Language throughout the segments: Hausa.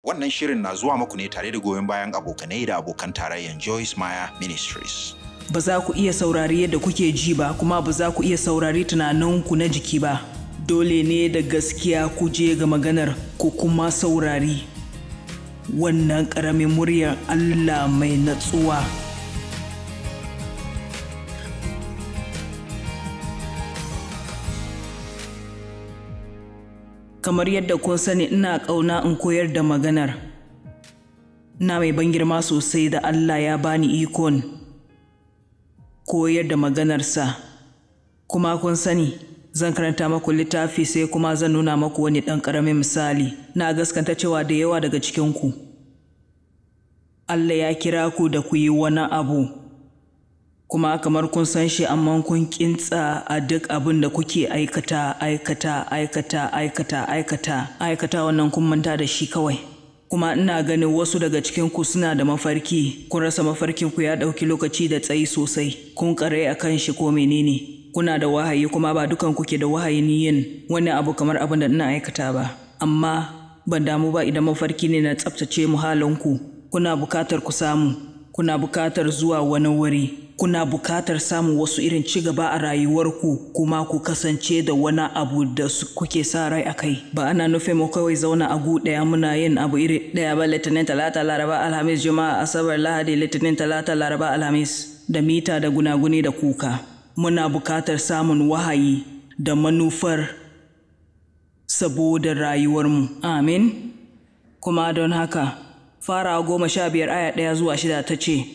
Wannan shirin na zuwa muku ne tare da goyon bayan abokanai da abokan tarayyar Joyce Meyer Ministries. Ba za ku iya saurari yadda kuke ji ba, kuma ba za ku iya saurari tunaninku na jiki ba. Dole ne da gaskiya ku je ga maganar ku kuma saurari wannan ƙaramin muryar Allah mai natsuwa. Kamar yadda kun sani, ina ƙauna in koyar da maganar. Ina mai ban girma sosai da Allah ya bani ikon koyar da maganarsa. Kuma kun sani, zan karanta maku littafi sai kuma zan nuna maku wani ɗan ƙaramin misali. Na gaskanta cewa da yawa daga cikinku, Allah ya kira ku da ku yi wani abu, kuma kamar kun san shi amma kun kintsa a duk abin da kuke aikata wannan kun manta da shi kawai. Kuma ina ganin wasu daga cikinku suna da mafarki, kun rasa mafarkinku ya ɗauki lokaci da tsayi sosai, kun ƙare a kan shi ko menene. Kuna da wahayi kuma ba dukan kuke da wahayin yin wani abu kamar abin da ina aikata ba. Amma ban damu ba idan mafarki ne na tsabtace muhallinku. Kuna bukatar ku samu, kuna bukatar zuwa wani wuri, kuna bukatar samun wasu irin ci gaba a rayuwarku, kuma ku kasance da wani abu da kuke sa rai a kai. Ba ana nufin mu kawai zauna a gu ɗaya muna yin abu iri ɗaya ba, Litinin, Talata, Laraba, Alhamis, Juma'a, Asabar, Lahadi, Litinin, Talata, Laraba, Alhamis, da mita da gunaguni da kuka. Muna bukatar samun wahayi da manufar saboda rayuwarmu. Amin. Kuma don haka, Farawa 15:1-6 ta ce,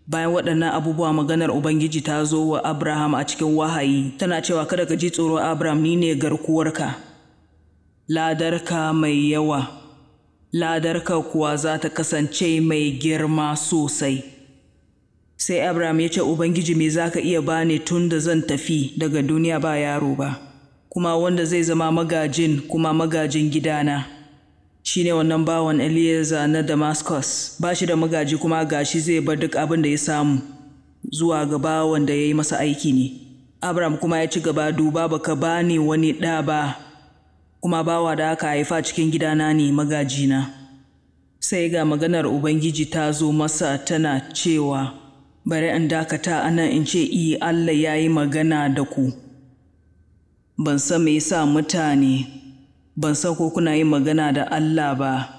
bayan waɗannan abubuwa maganar Ubangiji ta zo wa Abraham a cikin wahayi, tana cewa, kada ka ji tsoro Abraham, ni ne garkuwarka, ladarka mai yawa, ladarka kuwa za ta kasance mai girma sosai. Sai Abraham ya ce, Ubangiji, me za ka iya bani tun da zan tafi daga duniya ba yaro ba, kuma wanda zai zama magajin kuma magajin gidana shi ne wannan bawan Eliezer na Damascus. Ba shi da magaji kuma gashi zai bar duk abin da ya samu zuwa ga bawan da ya yi masa aiki ne. Abraham kuma ya ci gaba, duba baka bani wani ɗa ba, kuma bawa da aka haifa cikin gidana ne magajina. Sai ga maganar Ubangiji ta zo masa tana cewa, bari in dakata anan in ce, Allah ya yi magana da ku. Ban san me yasa mutane, ban san ko kuna yin magana da Allah ba.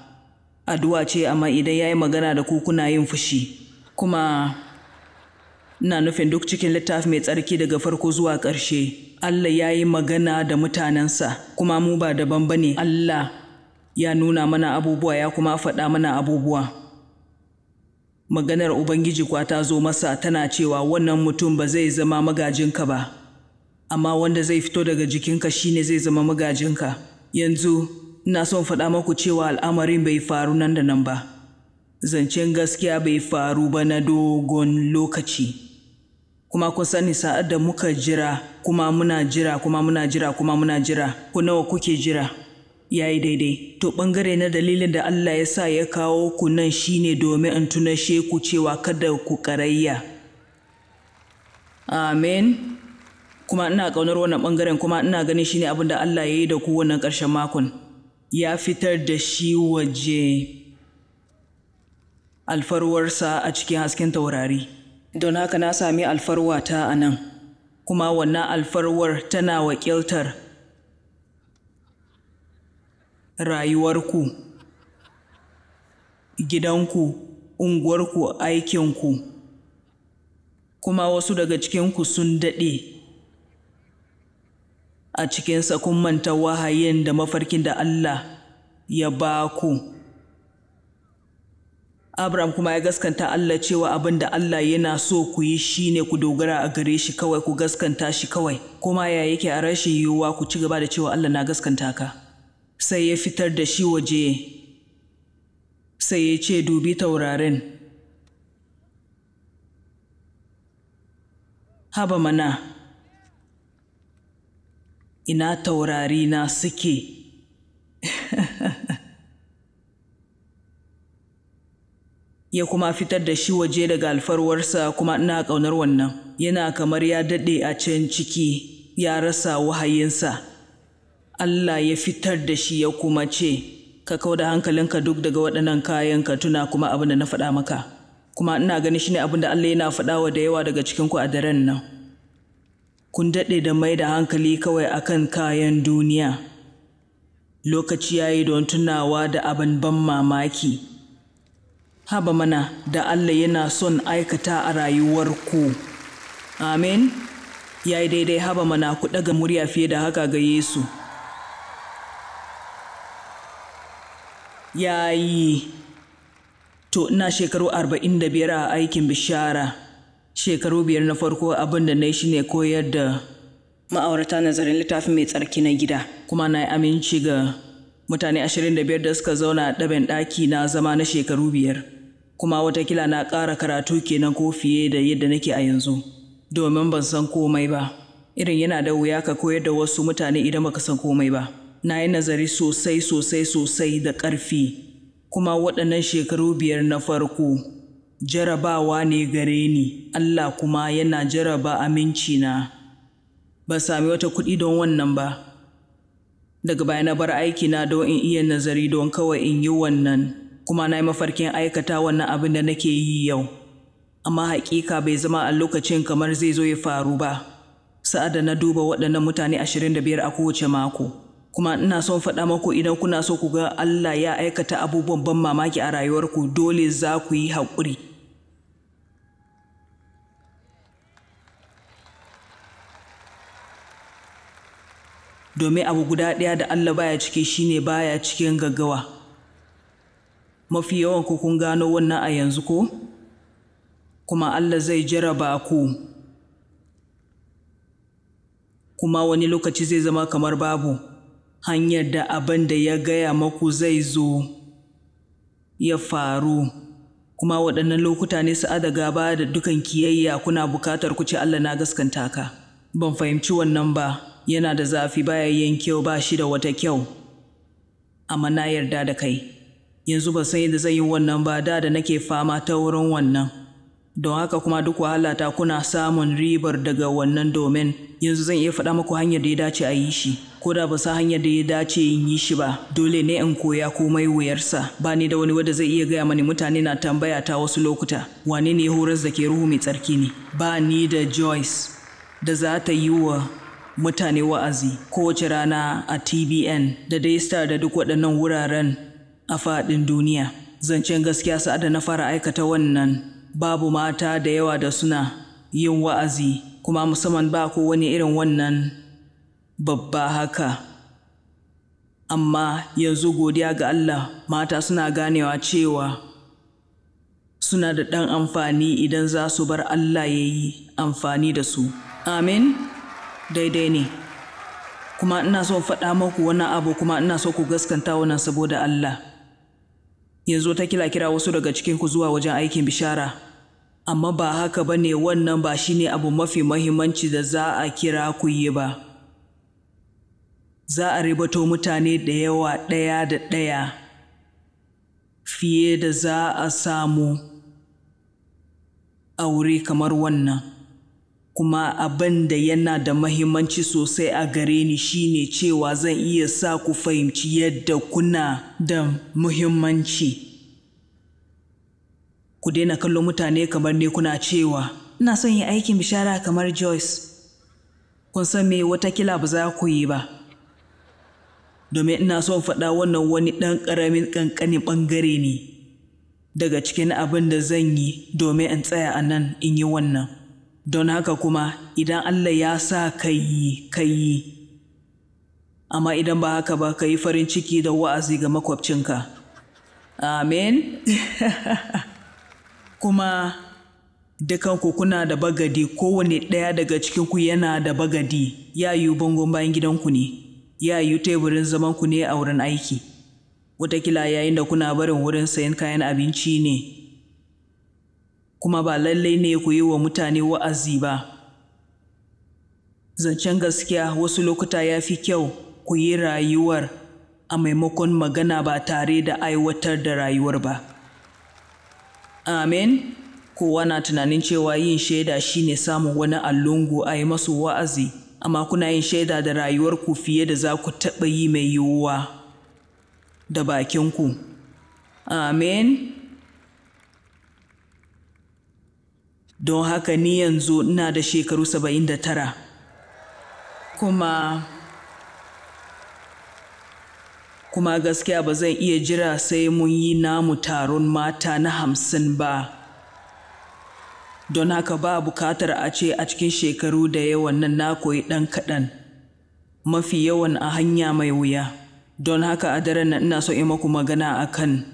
Addu'a ce, amma idan ya yi magana da ku kuna yin fushi. Kuma ina nufin duk cikin littafi mai tsarki daga farko zuwa ƙarshe, Allah ya yi magana da mutanensa, kuma mu ba daban ba ne. Allah ya nuna mana abubuwa, ya kuma faɗa mana abubuwa. Maganar Ubangiji kuwa ta zo masa tana cewa, wannan mutum ba zai zama magajinka ba, amma wanda zai fito daga jikinka shine zai zama magajinka. Yanzu ina son faɗa maku cewa al'amarin bai faru nan da nan ba. Zancen gaskiya bai faru ba na dogon lokaci. Kuma kun sani, sa'ad da muka jira, kuma muna jira, kuma muna jira, kuma muna jira, ku nawa kuke jira? Ya yi daidai. To ɓangare na dalilin da Allah ya sa ya kawo ku nan shine domin in tunashe ku cewa kada ku ƙarayya. Amen. Kuma ina ƙaunar wannan ɓangaren, kuma ina ganin shine abin da Allah ya yi da ku wannan ƙarshen makon. Ya fitar da shi waje, alfarwarsa a cikin hasken taurari. Don haka na sami alfarwata a nan, kuma wannan alfarwar tana wakiltar rayuwarku, gidanku, unguwarku, aikinku. Kuma wasu daga cikinku sun daɗe a cikinsa, kun manta wahayin da mafarkin da Allah ya ba ku. Abraham kuma ya gaskanta Allah cewa abin da Allah yana so ku yi shine ku dogara a gare shi kawai, ku gaskanta shi kawai. Kuma ya yake a rashin yiwuwa, ku ci gaba da cewa Allah na gaskanta ka. Sai ya fitar da shi waje, sai ya ce, dubi taurarin. Haba mana, ina taurari na suke? Ya kuma fitar da shi waje daga alfarwarsa, kuma ina ƙaunar wannan. Yana kamar ya daɗe a can ciki, ya rasa wahayinsa. Allah ya fitar da shi ya kuma ce, ka kauda hankalinka duk daga waɗannan kayan ka tuna kuma abin da na faɗa maka. Kuma ina ganin shi ne abin da Allah yana faɗawa da yawa daga cikinku a daren nan. Kun daɗe da mai da hankali kawai akan kayan duniya. Lokaci ya yi don tunawa da abin ban mamaki. Haba mana da Allah yana son aikata a rayuwarku. Amin. Ya yi daidai haba mana ku ɗaga murya fiye da haka ga Yesu. Ya yi. To ina shekaru 45 a aikin bishara. Shekaru 5 na farko abin da na yi shi ne koyar da ma'aurata nazarin littafi mai tsarki na gida. Kuma na yi aminci ga mutane 25 da suka zauna a ɗaben ɗaki na zama na shekaru 5. Kuma watakila na ƙara karatu kenan ko fiye da yadda nake a yanzu. Domin ban san komai ba. Irin yana da wuya ka koyar da wasu mutane idan baka san komai ba. Na yi nazari sosai da ƙarfi. Kuma waɗannan shekaru 5 na farko jarabawa ne gare ni. Allah kuma yana jaraba aminci na. Ban sami wata kuɗi don wannan ba. Daga baya na bar aiki na don in iya nazari don kawai in yi wannan. Kuma na yi mafarkin aikata wannan abin da nake yi yau. Amma haƙiƙa bai zama a lokacin kamar zai zo ya faru ba. Sa'ad da na duba waɗannan mutane 25 a kowace mako. Kuma ina son faɗa muku idan kuna so ku ga Allah ya aikata abubuwan ban mamaki a rayuwarku dole za ku yi haƙuri. Domin abu guda ɗaya da Allah baya ciki shine baya cikin gaggawa. Mafi yawan ku kun gano wannan a yanzu ko? Kuma Allah zai jaraba ku. Kuma wani lokaci zai zama kamar babu hanyar da abin da ya gaya maku zai zo ya faru. Kuma waɗannan lokuta ne sa'ada gaba da dukan kiyayya kuna bukatar ku ce Allah na gaskanta ka. Ban fahimci wannan ba. Yana da zafi baya yin kyau ba shi da wata kyau. Amma na yarda da kai. Yanzu ban san yadda zan yi wannan ba da nake fama ta wurin wannan. Don haka kuma duk wahalata kuna samun ribar daga wannan domin yanzu zan iya faɗa muku hanyar da ya dace a yi shi. Ko da ba sa hanyar da ya dace in yi shi ba, dole ne in koya komai wuyarsa. Ba ni da wani wanda zai iya gaya mani mutane na tambaya ta wasu lokuta. Wane ne horas da ke ruhu mai tsarki ne? Ba ni da Joyce da za ta yi wa mutane wa'azi kowace rana a TBN da Daystar da duk waɗannan wuraren a faɗin duniya. Zancen gaskiya sa'ad da na fara aikata wannan babu mata da yawa da suna yin wa'azi kuma musamman ba ko wani irin wannan babba haka. Amma yanzu godiya ga Allah mata suna ganewa cewa suna da ɗan amfani idan za su bar Allah ya yi amfani da su. Amin. Daidai ne. Kuma ina so faɗa muku wani abu kuma ina so ku gaskanta wannan saboda Allah. Yanzu ta kira wasu daga cikinku zuwa wajen aikin bishara. Amma ba haka ba ne wannan ba shi ne abu mafi mahimmanci da za a kira ku yi ba. Za a ribato mutane da yawa ɗaya da ɗaya fiye da za a samu aure kamar wannan. Kuma abin da yana da mahimmanci sosai a gare ni shine cewa zan iya sa ku fahimci yadda kuna da muhimmanci. Ku daina kallon mutane kamar ne kuna cewa, ina son yin aikin bishara kamar Joyce. Kun san me watakila ba za ku yi ba. Domin ina son faɗa wannan wani ɗan ƙaramin ƙanƙanin ɓangare ne daga cikin abin da zan yi domin in tsaya a nan in yi wannan. Don haka kuma idan Allah ya sa ka yi, ka yi. Amma idan ba haka ba ka yi farin ciki da wa'azi ga makwabcinka. Amen. Kuma dukanku kuna da bagadi, kowane ɗaya daga cikinku yana da bagadi. Ya yiwu bangon bayan gidanku ne, ya yiwu teburin zamanku ne a wurin aiki. Wataƙila yayin da kuna barin wurin sayan kayan abinci ne. Kuma ba lallai ne ku yi wa mutane wa'azi ba. Zancen gaskiya wasu lokuta ya fi kyau ku yi rayuwar a maimakon magana ba tare da aiwatar da rayuwar ba. Amen. Kowa na tunanin cewa yin shaida shine samun wani allungu a yi masu wa'azi, amma kuna yin shaida da rayuwarku fiye da za ku taɓa yi mai yiwuwa. da bakinku. Amen. Don haka ni yanzu ina da shekaru 79. Kuma gaskiya ba zan iya jira sai mun yi namu taron mata na 50 ba. Don haka ba bukatar a ce a cikin shekaru da yawan nan na koyi ɗan kaɗan, mafi yawan a hanya mai wuya. Don haka a daren nan ina so in maku magana akan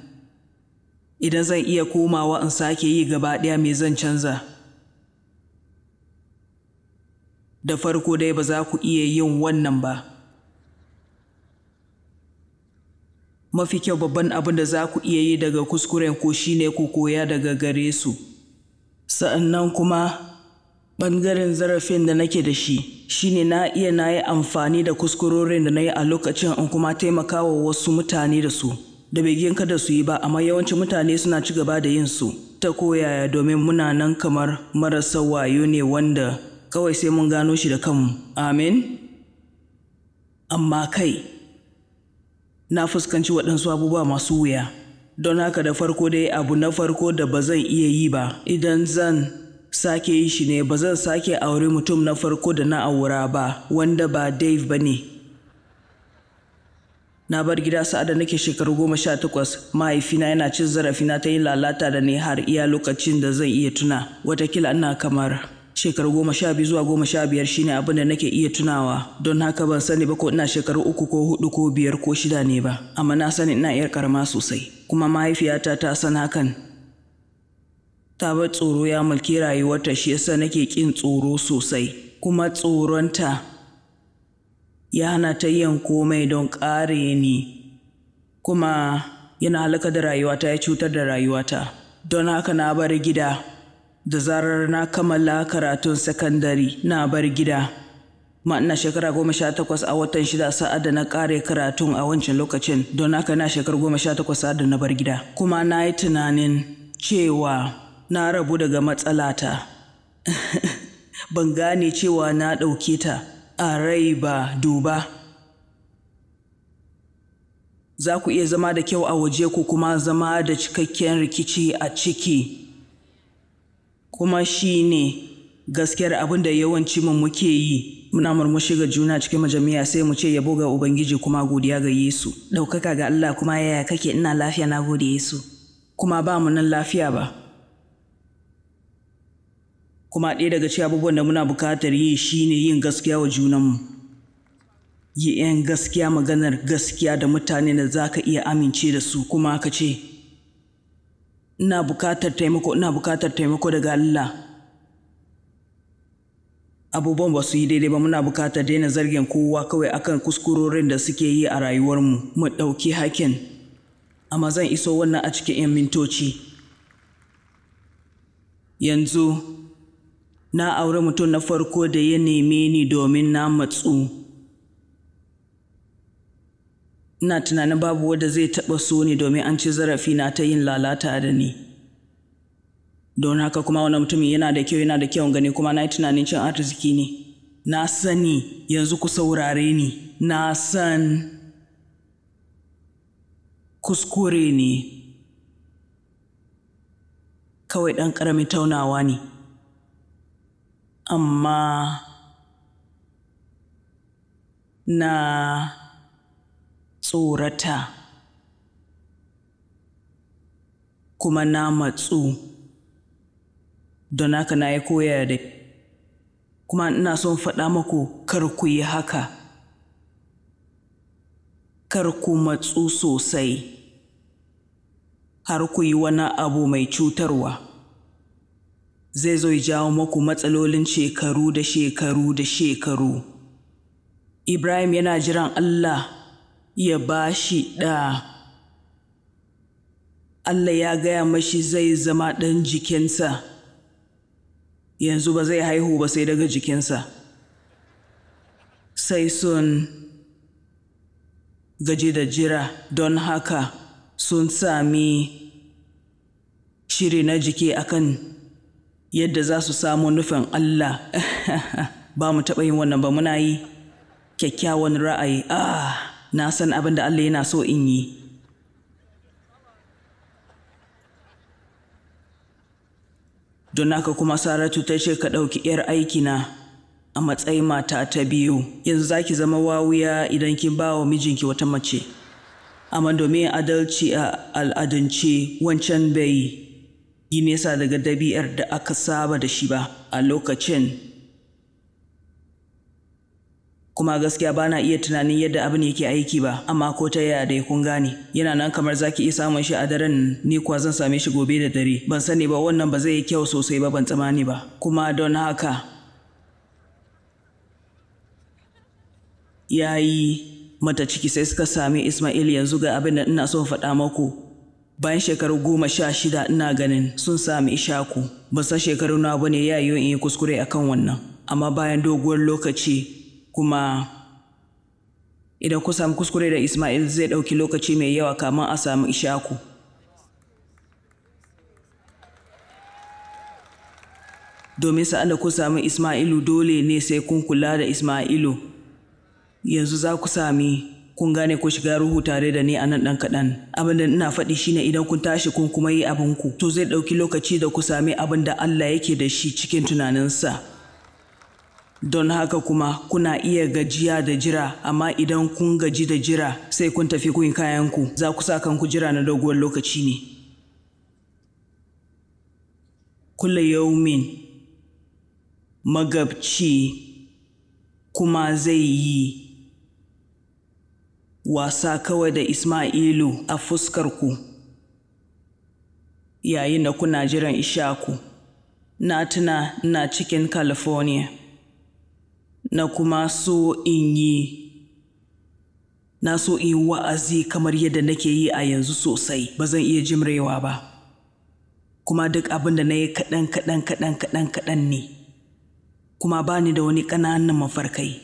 idan zan iya komawa in sake yi gaba ɗaya me zan canza. Da farko dai ba za ku iya yin wannan ba. Mafi kyau babban abin da za ku iya yi daga kuskuren ku shine ku koya daga gare su. Sa'annan kuma ɓangaren zarafin da nake da shi shine na yi amfani da kuskurorin da na yi a lokacin in kuma taimakawa wasu mutane da su. Da begin kada su yi ba, amma yawancin mutane suna ci gaba da yin su. Ta koyaya domin muna nan kamar marasa wayo ne wanda kawai sai mun gano shi da kanmu. Amin. Amma kai, na fuskanci waɗansu abubuwa masu wuya. Don haka da farko dai abu na farko da ba zan iya yi ba, idan zan sake yi shi ne ba zan sake aure mutum na farko da na aura ba, wanda ba Dave ba ne. Na bar gida sa'ad da nake shekaru 18, mahaifina yana cin zarafina ta yin lalata da ni har iya lokacin da zan iya tuna. Watakila ina kamar shekaru 12 zuwa 15 shine abin da nake iya tunawa. Don haka ban sani ba ko ina shekaru 3 ko 4 ko 5 ko 6 ne ba, amma na sani ina yar karama sosai. Kuma mahaifiyata ta san hakan. Ta bar tsoro ya mulki rayuwarta, shi yasa nake kin tsoro sosai. Kuma tsoronta ya hana ta yin komai don kare ni. Kuma yana halaka da rayuwata, ya cutar da rayuwata. Don haka na bar gida. Da zarar na kammala karatun sakandare na bar gida. Ina shekara 18 a watan 6 sa'ad da na kare karatun a wancan lokacin. Don haka na shekaru 18 sa'ad da na bar gida. Kuma na yi tunanin cewa na rabu daga matsalata. Ban gane cewa na ɗauke ta a rai ba. Duba. Za ku iya zama da kyau a waje ku kuma zama da cikakken rikici a ciki. Kuma shi ne gaskiyar abin da yawanci mu muke yi. Muna murmushi ga juna cikin majami'a sai mu ce yabo ga Ubangiji kuma godiya ga Yesu. Ɗaukaka ga Allah kuma yaya kake, ina lafiya, na gode Yesu. Kuma ba mu nan lafiya ba. Kuma ɗaya daga cikin abubuwan da muna buƙatar yi shine yin gaskiya wa junanmu. Yin gaskiya, maganar gaskiya da mutane da za ka iya amince da su, kuma ka ce ina buƙatar taimako daga Allah. Abubuwan ba su yi daidai ba, muna buƙatar daina zargin kowa kawai akan kuskurorin da suke yi a rayuwarmu. Mu ɗauki hakin. Amma zan iso wannan a cikin 'yan mintoci. Yanzu na aure mutum na farko da ya neme ni domin na matsu. Ina tunanin babu wanda zai taɓa so ni domin an ci zarafi na ta yin lalata da ni. Don haka kuma wannan mutumin yana da kyau gani, kuma na yi tunanin cin arziki ne. Na sani, yanzu ku saurare ni, na san kuskure ne. Kawai ɗan ƙaramin taunawa ne. Amma na tsorata kuma na matsu. Don haka na yi koya da kuma ina son faɗa muku kar ku yi haka. Kar ku matsu sosai har ku yi wani abu mai cutarwa. Zai zo ya jawo muku matsalolin shekaru da shekaru da shekaru. Ibrahim yana jiran Allah ya ba shi ɗa. Allah ya gaya mashi zai zama ɗan jikinsa. Yanzu ba zai haihu ba sai daga jikinsa. Sai sun gaji da jira, don haka sun sami shiri na jiki akan yadda za su samu nufin Allah. Ba mu taɓa yin wannan ba, muna yi kyakkyawan ra'ayi. Na san abin da Allah yana so in yi. Don haka kuma Saratu ta ce ka ɗauki 'yar aikina a matsayin mata ta biyu. Yanzu za ki zama wawiya idan kin ba wa mijinki wata mace. Amma domin adalci a al'adance wancan bai yi nesa daga ɗabi'ar da aka saba da shi ba a lokacin. Kuma gaskiya ba na iya tunanin yadda abin yake aiki ba, amma ko ta yaya dai kun gane. Yana nan kamar za ki iya samun shi a daren, ni kuwa zan same shi gobe da dare. Ban sani ba, wannan ba zai yi kyau sosai ba, ban tsammani ba. Kuma don haka ya yi mata ciki sai suka sami Ismail. Yanzu ga abin da ina son faɗa maku. Bayan shekaru 16 ina ganin sun sami Ishaku. Ban san shekaru nawa ba ne ya yi in yi kuskure akan wannan. Amma bayan doguwar lokaci kuma idan ku samu kuskure da Ismail zai ɗauki lokaci mai yawa kamin a samu Ishaku. Domin sa'an da ku samu Ismailu dole ne sai kun kula da Ismailu. Yanzu za ku sami kun gane ku shiga ruhu tare da ni a nan ɗan kaɗan. Abin da ina faɗi shine idan kun tashi kun kuma yi abinku, to zai ɗauki lokaci da ku sami abin da Allah yake da shi cikin tunaninsa. Don haka kuma kuna iya gajiya da jira, amma idan kun gaji da jira sai kun tafi kun kayanku, za ku sa kanku jira na doguwar lokaci ne. Kulla yaumin magabci kuma zai yi wasa kawai da Ismailu a fuskarku yayin da kuna jiran Ishaku. Na tuna ina cikin California. Na so in yi wa'azi kamar yadda nake yi a yanzu sosai, ba zan iya jimrewa ba. Kuma duk abin da na yi kaɗan ne. Kuma ba ni da wani ƙananan mafarkai.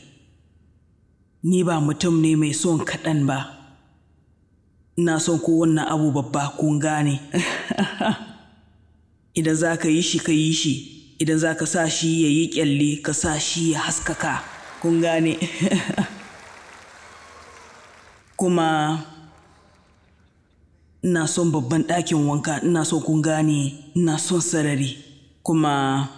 Ni ba mutum ne mai son kaɗan ba. Ina son kowanne abu babba, kun gane. Idan za ka yi shi ka yi shi. Idan za ka sa shi ya yi ƙyalli, ka sa shi ya haskaka, kun gane. Kuma ina son babban ɗakin wanka, ina so kun gane, ina son sarari. Kuma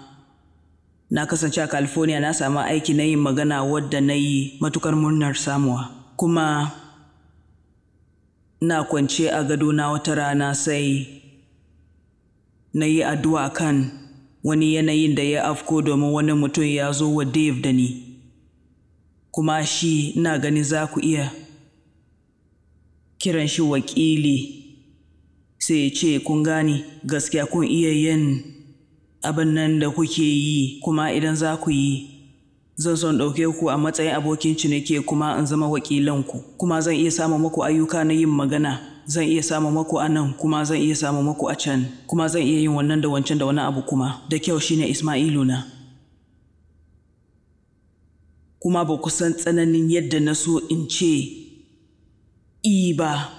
na kasance a California, na samu aiki na yin magana wadda na yi matukar murnar samuwa. Kuma na kwance a gadona wata rana sai na yi addu'a kan wani yanayin da ya afko domin wani mutum ya zo wa Dave da ni. Kuma shi ina gani za ku iya kiran shi wakili. Sai ya ce kun gane gaskiya kun iya yin abin nan da kuke yi, kuma idan za ku yi zan son ɗauke ku a matsayin abokin ciniki kuma in zama wakilanku. Kuma zan iya samun muku ayyuka na yin magana. Zan iya samun maku a nan, kuma zan iya samun maku a can, kuma zan iya yin wannan da wancan da wani abu kuma. Da kyau shine Ismailu na. Kuma ba ku san tsananin yadda na so in ce ba.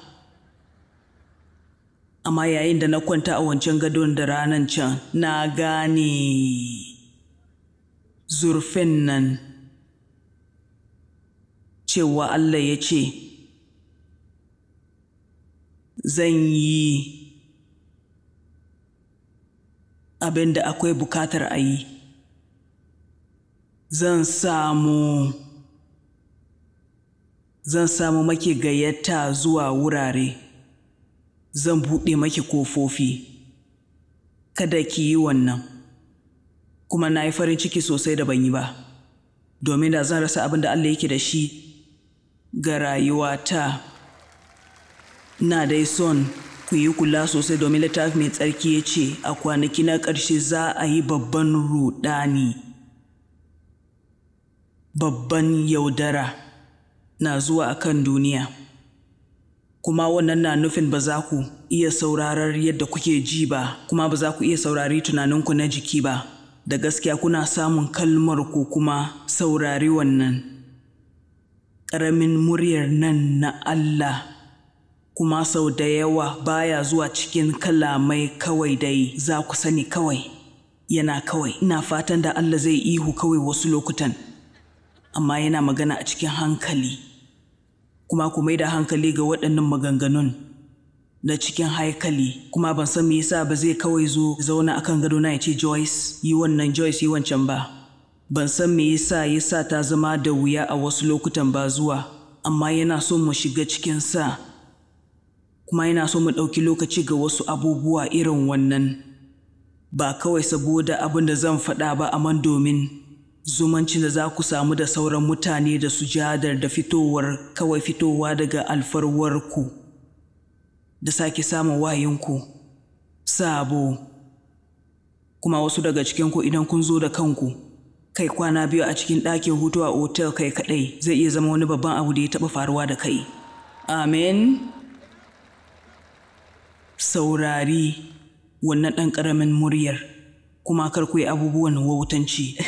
Amma yayin da na kwanta a wancan gadon da ranan can, na gane zurfin nan cewa Allah ya ce zan yi abin da akwai bukatar a yi. Zan samu maki gayyata zuwa wurare. Zan buɗe maki kofofi. Kada ki yi wannan. Kuma na yi farin ciki sosai da ban yi ba, domin da zan rasa abin da Allah yake da shi ga rayuwata. Na dai son ku yi kula sosai domin littafi mai tsarki ya ce a kwanaki na ƙarshe za a yi babban ruɗani. Babban yaudara na zuwa akan duniya. Kuma wannan na nufin ba za ku iya saurarar yadda kuke ji ba, kuma ba za ku iya saurari tunaninku na jiki ba. Da gaskiya kuna samun kalmar ku kuma saurari wannan ƙaramin muryar nan na Allah. Kuma sau da yawa baya zuwa cikin kalamai kawai dai za ku sani kawai. Yana kawai. Ina fatan da Allah zai ihu kawai wasu lokutan, amma yana magana a cikin hankali. Kuma ku mai da hankali ga waɗannan maganganun. na cikin haikali, kuma ban san me yasa ba zai kawai zo zauna akan gado na ya ce Joyce yi wannan, Joyce yi wancan ba. Ban san me yasa ta zama da wuya a wasu lokutan ba zuwa, amma yana so mu shiga cikin sa, kuma yana so mu ɗauki lokaci ga wasu abubuwa irin wannan, ba kawai saboda abin da zan faɗa ba, amma domin zumuncin da za ku samu da sauran mutane da sujadar da fitowa daga alfarwarku da sake samun wayinku sabo. Kuma wasu daga cikinku idan kun zo da kanku, kai kwana 2 a cikin ɗakin hutu a otel kai kaɗai zai iya zama wani babban abu da ya taɓa faruwa da kai. Amen. Saurari wannan ɗan ƙaramin muryar, kuma kar ku yi abubuwan wautanci.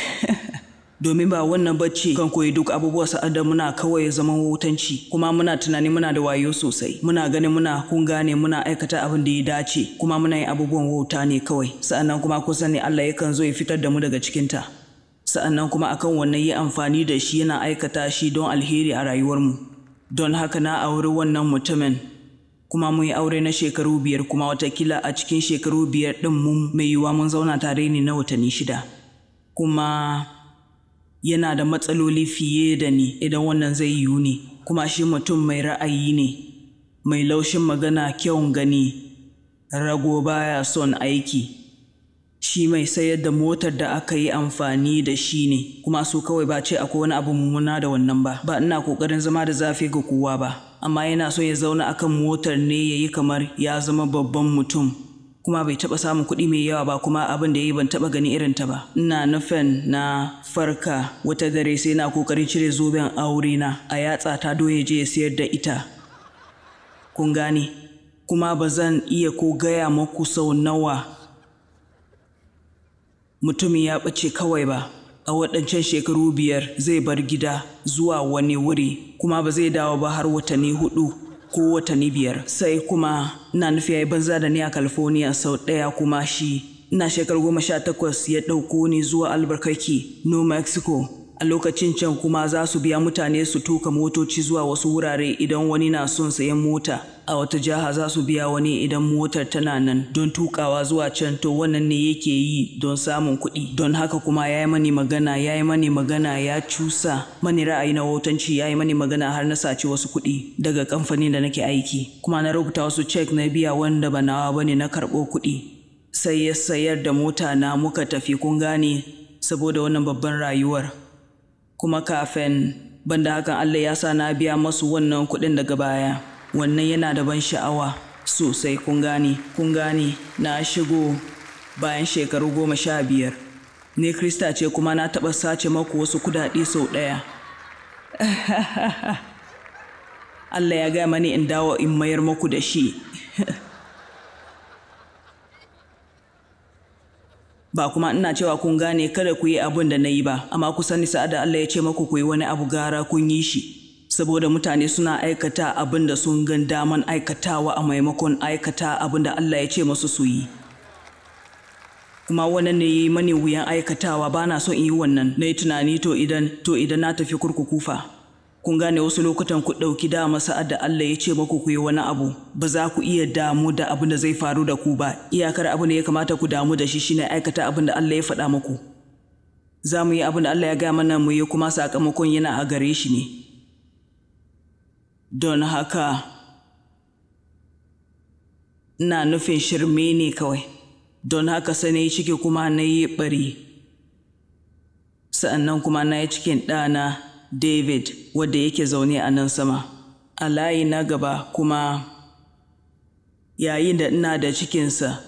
Domin ba wannan bacci kan koyi duk abubuwa sa'ad da muna kawai zaman wautanci, kuma muna tunani muna da wayo sosai, muna ganin kun gane muna aikata abin da ya dace, kuma muna yin abubuwan wauta ne kawai. Sa'annan kuma kun sani Allah yakan zo ya fitar da mu daga cikinta. Sa'annan kuma akan wannan yi amfani da shi yana aikata shi don alheri a rayuwarmu. Don haka na auri wannan mutumin, kuma mun yi aure na shekaru 5, kuma watakila a cikin shekaru 5 ɗin mun mai yiwuwa mun zauna tare ne na watanni 6. Kuma yana da matsaloli fiye da ni idan wannan zai yiwu ne, kuma shi mutum mai ra'ayi ne, mai laushin magana, kyawun gani, rago baya son aiki. Shi mai sayar da motar da aka yi amfani da shi ne, kuma su kawai ba ce akwai wani abu mummuna da wannan ba. Ba ina kokarin zama da zafi ga kowa ba, amma yana so ya zauna akan motar ne ya yi kamar ya zama babban mutum, kuma bai taɓa samun kuɗi mai yawa ba, kuma abin da ya yi ban taɓa gani irin ta ba. Ina nufin na farka wata dare sai na kokarin cire zoben aure na a yatsa ta don ya je ya sayar da ita. Kun gane? Kuma ba zan iya ko gaya muku sau nawa mutumin ya ɓace kawai ba. A waɗancan shekaru 5 zai bar gida zuwa wani wuri, kuma ba zai dawo ba har watanni 4 ko watanni 5. Sai kuma ina nufi ya yi banza da ni a California sau ɗaya, kuma shi ina shekaru 18 ya ɗauko ni zuwa Albuquerque, New Mexico. A lokacin can kuma za su biya mutane su tuka motoci zuwa wasu wurare idan wani na son sayan mota. A wata jiha za su biya wani idan motar tana nan don tukawa zuwa can, to wannan ne yake yi don samun kuɗi. Don haka kuma ya yi mani magana, ya cusa mani ra'ayi na wautanci, ya yi mani magana har na saci wasu kuɗi daga kamfanin da nake aiki. Kuma na rubuta wasu cek na biya wanda ba nawa bane na karɓo kuɗi. Sai ya sayar da mota na muka tafi, kun gane, saboda wannan babban rayuwar. Kuma kafin banda hakan Allah ya sa na biya masu wannan kuɗin daga baya. Wannan yana da ban sha'awa sosai, kun gane, na shigo bayan shekaru 15. Ni Krista ce, kuma na taɓa sace maku wasu kudade sau ɗaya. Allah ya gaya mani in dawo in mayar maku da shi. Ba kuma ina cewa kun gane kada ku yi abin da na yi ba, amma ku sani sa'ad da Allah ya ce maku ku yi wani abu gara kun yi shi, saboda mutane suna aikata abin da sun gan daman aikatawa a maimakon aikata abin da Allah ya ce masu su yi. Kuma wannan ne yi mani wuyan aikatawa, ba na son in yi wannan. Na yi tunani to idan na tafi kurkuku fa. Kun gane, wasu lokutan ku ɗauki dama sa'ad da Allah ya ce maku ku yi wani abu, ba za ku iya damu da abin da zai faru da ku ba. Iyakar abin da ya kamata ku damu da shi shine aikata abin da Allah ya faɗa muku. Za mu yi abin da Allah ya gaya mana mu yi, kuma sakamakon yana a gare shi ne. Don haka ina nufin shirme ne kawai. Don haka sai na yi ciki kuma na yi ɓari. Sa'annan kuma na yi cikin ɗana David, wadda yake zaune a nan sama. A layi na gaba kuma, yayin da ina da cikinsa,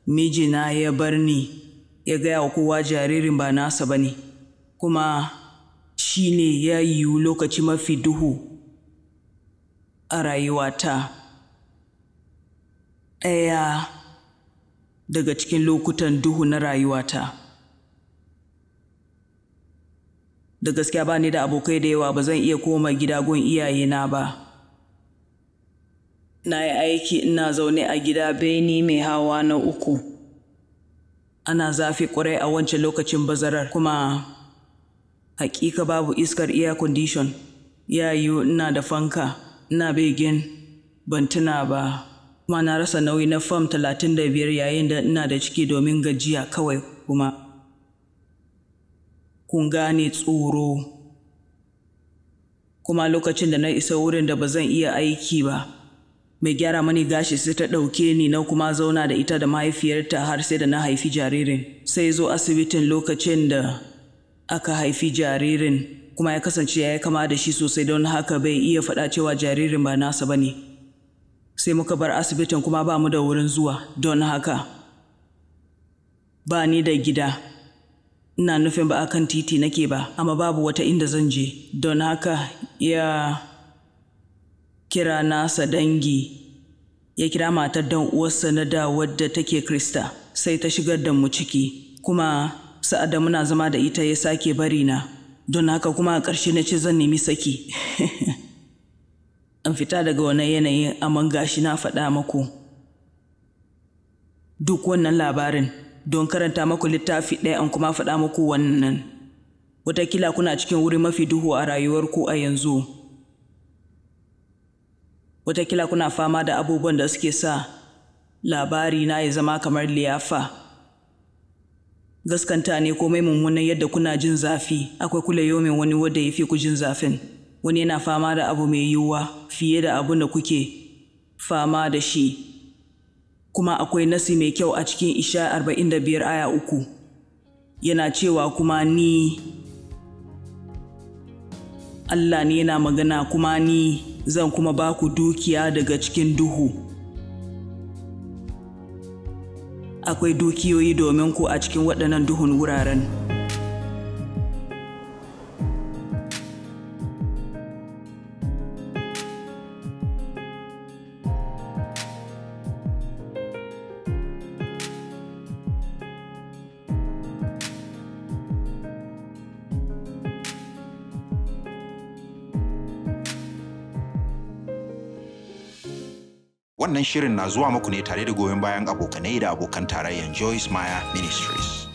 mijina ya bar ni, ya gaya wa kowa jaririn ba nasa ba ne, kuma shi ne ya yiwu lokaci mafi duhu a rayuwata. Ɗaya daga cikin lokutan duhu na rayuwata. Da gaskiya ba ni da abokai da yawa, ba zan iya koma gida gun iyayena ba. Na yi aiki, ina zaune a gida bene mai hawa na 3. Ana zafi ƙwarai a wancan lokacin bazarar, kuma hakika babu iskar air condition. Ya yiwu ina da fanka, ina begin ban tuna ba. kuma na rasa nauyi na fam 35 yayin da ina da ciki domin gajiya kawai kuma. Kun gane tsoro. Kuma lokacin da na isa wurin da ba zan iya aiki ba, mai gyara mani gashi sai ta ɗauke ni na kuma zauna da ita da mahaifiyarta har sai da na haifi jaririn. Sai zo asibitin lokacin da aka haifi jaririn kuma ya kasance ya yi kama da shi sosai don haka bai iya faɗa cewa jaririn ba nasa ba ne. Sai muka bar asibitin kuma ba mu da wurin zuwa don haka ba ni da gida. Ina nufin ba akan titi nake ba, amma babu wata inda zan je. Don haka ya kira nasa dangi, ya kira matar dan uwarsa na da wadda take Krista, sai ta shigar da mu ciki. Kuma sa'ad da muna zama da ita ya sake bari na. Don haka kuma a ƙarshe na ce zan nemi saki. An fita daga wannan yanayin, amma gashi na faɗa muku duk wannan labarin don karanta maku littafi ɗaya an kuma faɗa muku wannan. Wataƙila kuna cikin wuri mafi duhu a rayuwarku a yanzu. Wataƙila kuna fama da abubuwan da suke sa labari na ya zama kamar liyafa. Gaskanta ne komai mummunan yadda kuna jin zafi, akwai kula yomin wani wadda ya fi ku jin zafin. Wani yana fama da abu mai yiwuwa fiye da abun da kuke fama da shi. Kuma akwai nasi mai kyau a cikin Ishaya 45 aya 3. Yana cewa kuma ni Allah ne yana magana, kuma ni zan kuma ba ku dukiya daga cikin duhu. Akwai dukiyoyi domin ku a cikin waɗannan duhun wuraren. Wannan shirin na zuwa muku ne tare da goyon bayan abokanai da abokan tarayyar Joyce Meyer Ministries.